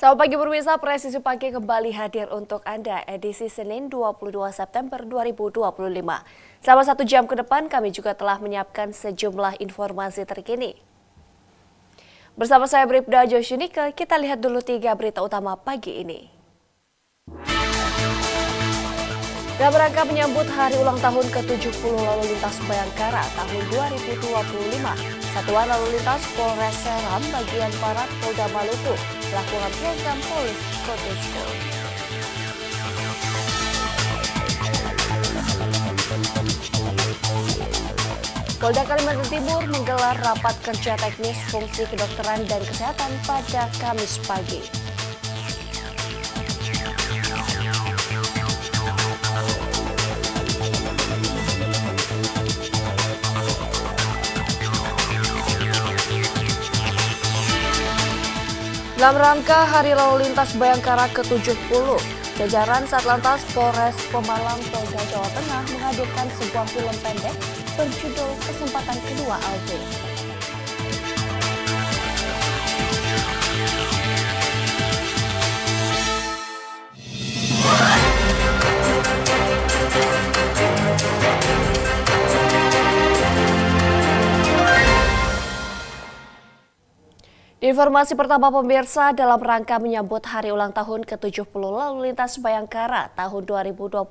Selamat pagi pemirsa, Presisi Pagi kembali hadir untuk Anda edisi Senin 22 September 2025. Selama 1 jam ke depan kami juga telah menyiapkan sejumlah informasi terkini. Bersama saya Bribda Joshunika, kita lihat dulu 3 berita utama pagi ini. Dalam rangka menyambut hari ulang tahun ke-70 Lalu Lintas Bayangkara tahun 2025, Satuan Lalu Lintas Polres Seram bagian Barat Polda Maluku melakukan program Polis Kota School. Polda Kalimantan Timur menggelar rapat kerja teknis fungsi kedokteran dan kesehatan pada Kamis pagi. Dalam rangka Hari Lalu Lintas Bayangkara ke-70, jajaran Satlantas Polres Pemalang, Polda Jawa Tengah menghadirkan sebuah film pendek berjudul Kesempatan Kedua Alvin. Informasi pertama pemirsa, dalam rangka menyambut hari ulang tahun ke-70 Lalu Lintas Bayangkara tahun 2025,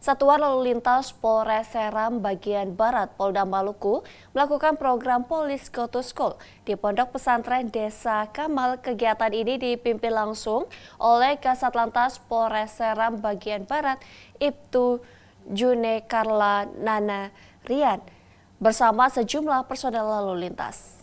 Satuan Lalu Lintas Polres Seram bagian Barat Polda Maluku melakukan program Polis Go to School di Pondok Pesantren Desa Kamal. Kegiatan ini dipimpin langsung oleh Kasatlantas Polres Seram bagian Barat Ibtu June Karla Nana Rian bersama sejumlah personel lalu lintas.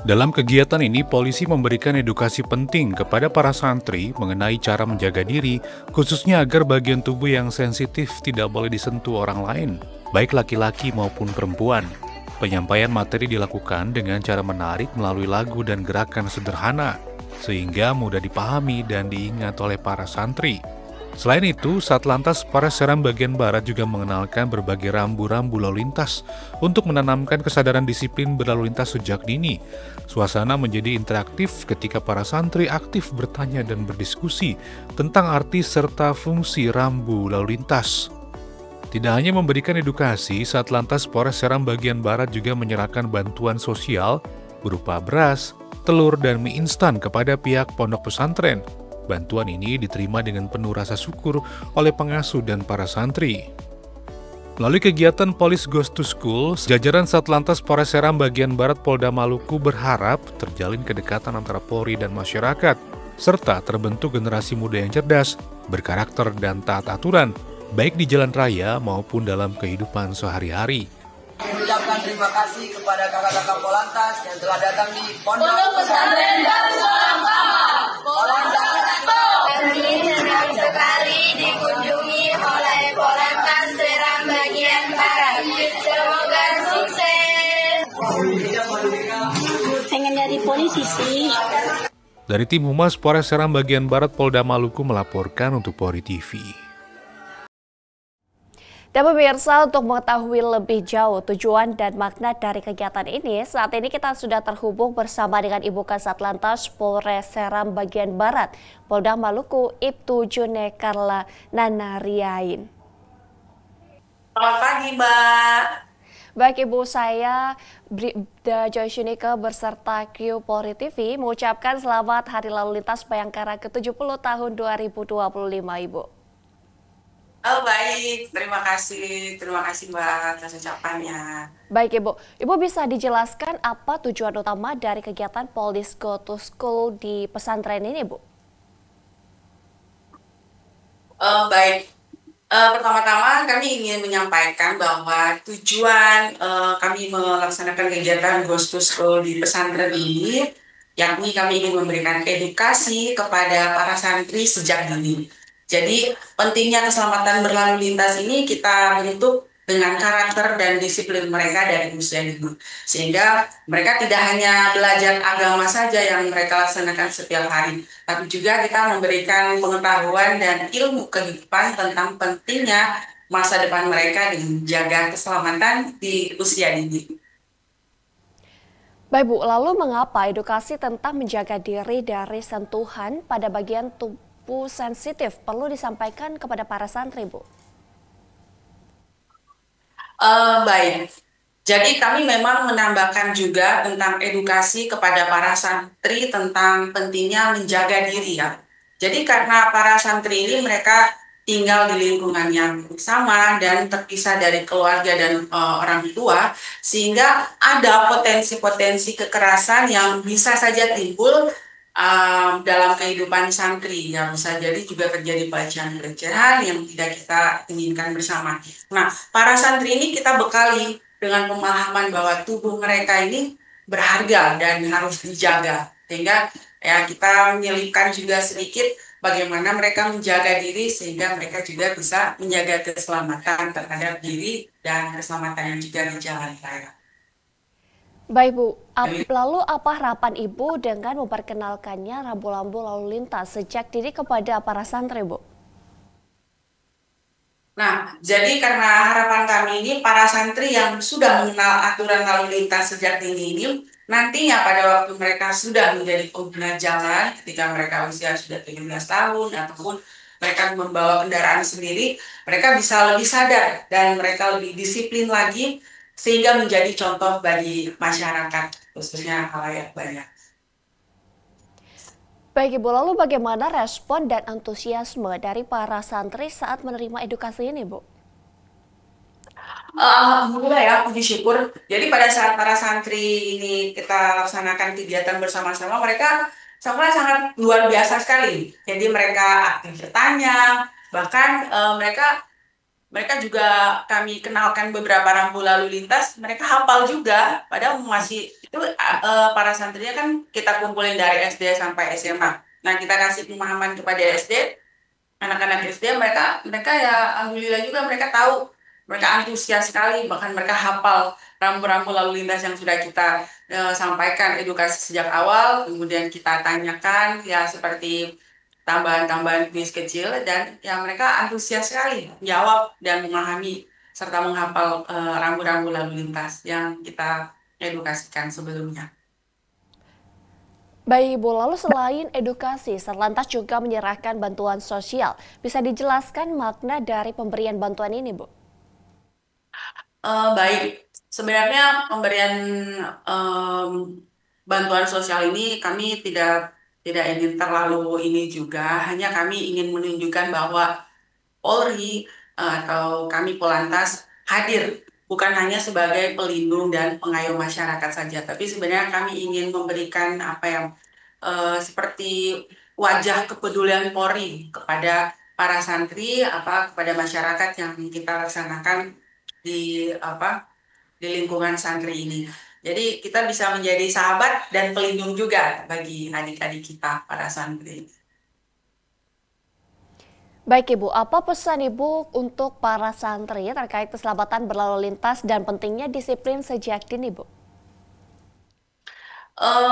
Dalam kegiatan ini, polisi memberikan edukasi penting kepada para santri mengenai cara menjaga diri, khususnya agar bagian tubuh yang sensitif tidak boleh disentuh orang lain, baik laki-laki maupun perempuan. Penyampaian materi dilakukan dengan cara menarik melalui lagu dan gerakan sederhana, sehingga mudah dipahami dan diingat oleh para santri. Selain itu, Satlantas Polres Seram bagian Barat juga mengenalkan berbagai rambu-rambu lalu lintas untuk menanamkan kesadaran disiplin berlalu lintas sejak dini. Suasana menjadi interaktif ketika para santri aktif bertanya dan berdiskusi tentang arti serta fungsi rambu lalu lintas. Tidak hanya memberikan edukasi, Satlantas Polres Seram bagian Barat juga menyerahkan bantuan sosial berupa beras, telur, dan mie instan kepada pihak pondok pesantren. Bantuan ini diterima dengan penuh rasa syukur oleh pengasuh dan para santri. Melalui kegiatan Polis Goes to School, jajaran Satlantas Polres Seram bagian Barat Polda Maluku berharap terjalin kedekatan antara Polri dan masyarakat, serta terbentuk generasi muda yang cerdas, berkarakter dan taat aturan, baik di jalan raya maupun dalam kehidupan sehari-hari. Mengucapkan terima kasih kepada kakak-kakak Polantas yang telah datang di Pondok Pesantren Darussalam Kamal. Polantas kami senang sekali dikunjungi oleh Polantas Seram bagian Barat. Semoga sukses. Pengen jadi polisi sih. Dari tim Humas Polres Seram bagian Barat Polda Maluku melaporkan untuk Polri TV. Dan pemirsa, untuk mengetahui lebih jauh tujuan dan makna dari kegiatan ini, saat ini kita sudah terhubung bersama dengan Ibu Kasatlantas Polres Seram bagian Barat Polda Maluku, Ibtu June Karla Nana Rian. Selamat pagi, Mbak. Baik Ibu, saya Bribda Joshunika beserta kru Polri TV mengucapkan selamat Hari Lalu Lintas Bayangkara ke-70 tahun 2025, Ibu. Oh baik, terima kasih Mbak atas ucapannya. Baik Ibu bisa dijelaskan apa tujuan utama dari kegiatan Polis Go to School di pesantren ini, Bu? Baik, pertama-tama kami ingin menyampaikan bahwa tujuan kami melaksanakan kegiatan Go to School di pesantren ini, yakni kami ingin memberikan edukasi kepada para santri sejak dini. Jadi pentingnya keselamatan berlalu lintas ini kita bentuk dengan karakter dan disiplin mereka dari usia dini. Sehingga mereka tidak hanya belajar agama saja yang mereka laksanakan setiap hari, tapi juga kita memberikan pengetahuan dan ilmu kehidupan tentang pentingnya masa depan mereka dengan menjaga keselamatan di usia dini. Baik Bu, lalu mengapa edukasi tentang menjaga diri dari sentuhan pada bagian tubuh sensitif perlu disampaikan kepada para santri, Bu? Baik, jadi kami memang menambahkan juga tentang edukasi kepada para santri tentang pentingnya menjaga diri ya. Jadi karena para santri ini mereka tinggal di lingkungan yang sama dan terpisah dari keluarga dan orang tua, sehingga ada potensi-potensi kekerasan yang bisa saja timbul dalam kehidupan santri, yang bisa jadi juga terjadi pelecehan-pelecehan yang tidak kita inginkan bersama. Nah, para santri ini kita bekali dengan pemahaman bahwa tubuh mereka ini berharga dan harus dijaga. Sehingga ya kita menyelipkan juga sedikit bagaimana mereka menjaga diri sehingga mereka juga bisa menjaga keselamatan terhadap diri dan keselamatan yang juga di jalan raya. Baik Bu, lalu apa harapan Ibu dengan memperkenalkannya rambu-rambu lalu lintas sejak dini kepada para santri, Bu? Nah, jadi karena harapan kami ini para santri yang sudah mengenal aturan lalu lintas sejak dini ini, nantinya pada waktu mereka sudah menjadi pengguna jalan, ketika mereka usia sudah 17 tahun, ataupun mereka membawa kendaraan sendiri, mereka bisa lebih sadar dan mereka lebih disiplin lagi, sehingga menjadi contoh bagi masyarakat, khususnya khalayak banyak. Baik Ibu, lalu bagaimana respon dan antusiasme dari para santri saat menerima edukasi ini, Bu? Alhamdulillah ya, puji syukur. Jadi pada saat para santri ini kita laksanakan kegiatan bersama-sama, mereka sangat luar biasa sekali. Jadi mereka aktif bertanya, bahkan mereka juga kami kenalkan beberapa rambu lalu lintas, mereka hafal juga. Padahal masih itu para santrinya kan kita kumpulin dari SD sampai SMA. Nah, kita kasih pemahaman kepada SD, anak-anak SD, mereka ya alhamdulillah juga mereka tahu, mereka antusias sekali, bahkan mereka hafal rambu-rambu lalu lintas yang sudah kita sampaikan edukasi sejak awal, kemudian kita tanyakan ya seperti tambahan-tambahan kuis kecil, dan ya mereka antusias sekali menjawab dan memahami serta menghafal rambu-rambu lalu lintas yang kita edukasikan sebelumnya. Baik Ibu, lalu selain edukasi, Satlantas juga menyerahkan bantuan sosial. Bisa dijelaskan makna dari pemberian bantuan ini, Bu? Baik, sebenarnya pemberian bantuan sosial ini kami tidak ingin terlalu ini juga, hanya kami ingin menunjukkan bahwa Polri atau kami Polantas hadir bukan hanya sebagai pelindung dan pengayom masyarakat saja, tapi sebenarnya kami ingin memberikan apa yang seperti wajah kepedulian Polri kepada para santri, kepada masyarakat yang kita laksanakan di lingkungan santri ini. Jadi kita bisa menjadi sahabat dan pelindung juga bagi adik-adik kita para santri. Baik Ibu, apa pesan Ibu untuk para santri terkait keselamatan berlalu lintas dan pentingnya disiplin sejak dini, Bu?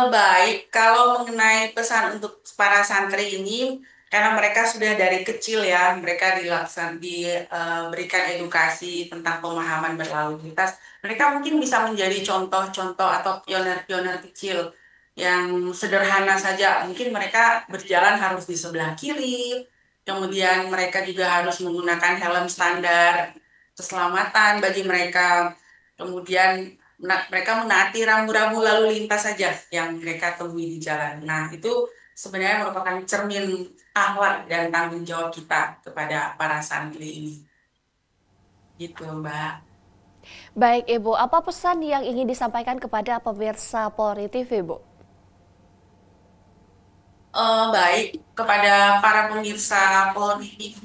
Baik, kalau mengenai pesan untuk para santri ini, karena mereka sudah dari kecil ya, mereka diberikan edukasi tentang pemahaman berlalu lintas, mereka mungkin bisa menjadi contoh-contoh atau pioner-pioner kecil yang sederhana saja. Mungkin mereka berjalan harus di sebelah kiri, kemudian mereka juga harus menggunakan helm standar keselamatan bagi mereka, kemudian mereka menaati rambu-rambu lalu lintas saja yang mereka temui di jalan. Nah, itu sebenarnya merupakan cermin akhlak dan tanggung jawab kita kepada para santri ini. Gitu, Mbak. Baik Ibu, apa pesan yang ingin disampaikan kepada pemirsa Polri TV, Bu? Baik, kepada para pemirsa Polri TV,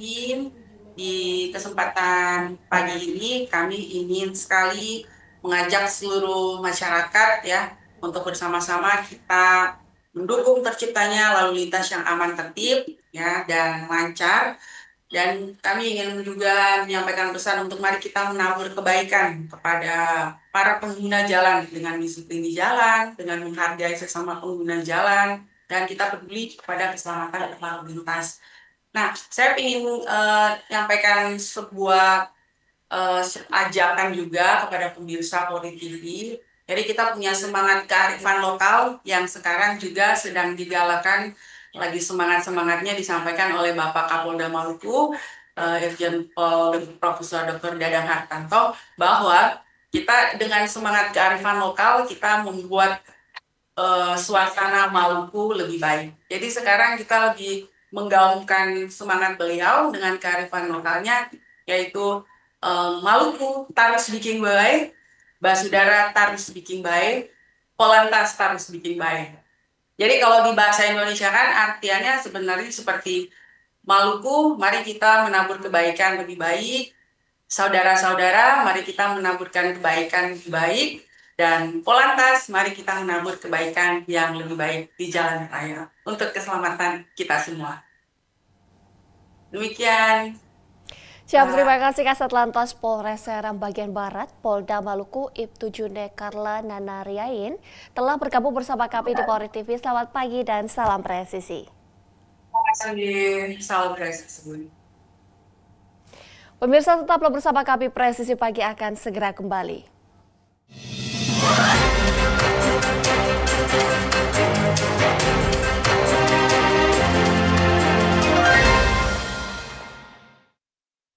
di kesempatan pagi ini kami ingin sekali mengajak seluruh masyarakat ya untuk bersama-sama kita mendukung terciptanya lalu lintas yang aman, tertib ya dan lancar, dan kami ingin juga menyampaikan pesan untuk mari kita menabur kebaikan kepada para pengguna jalan dengan disiplin di jalan, dengan menghargai sesama pengguna jalan, dan kita peduli kepada keselamatan lalu lintas. Nah, saya ingin menyampaikan sebuah ajakan juga kepada pemirsa Polri TV. Jadi kita punya semangat kearifan lokal yang sekarang juga sedang digalakan, lagi semangat-semangatnya disampaikan oleh Bapak Kapolda Maluku, Irjen Pol Profesor Dr. Dadang Hartanto, bahwa kita dengan semangat kearifan lokal kita membuat suasana Maluku lebih baik. Jadi sekarang kita lagi menggaungkan semangat beliau dengan kearifan lokalnya, yaitu Maluku tarus bikin baik, Basudara tarus bikin baik, Polantas tarus bikin baik. Jadi kalau di bahasa Indonesia kan artiannya sebenarnya seperti Maluku, mari kita menabur kebaikan lebih baik. Saudara-saudara, mari kita menaburkan kebaikan lebih baik. Dan Polantas, mari kita menabur kebaikan yang lebih baik di jalan raya untuk keselamatan kita semua. Demikian. Siap, terima kasih Kasat Lantas Polres Seram Bagian Barat, Polda Maluku, Ibtu Junde Karla Nanariain, telah bergabung bersama kami di Polri TV. Selamat pagi dan salam presisi. Salam presisi. Pemirsa tetaplah bersama kami, Presisi Pagi akan segera kembali.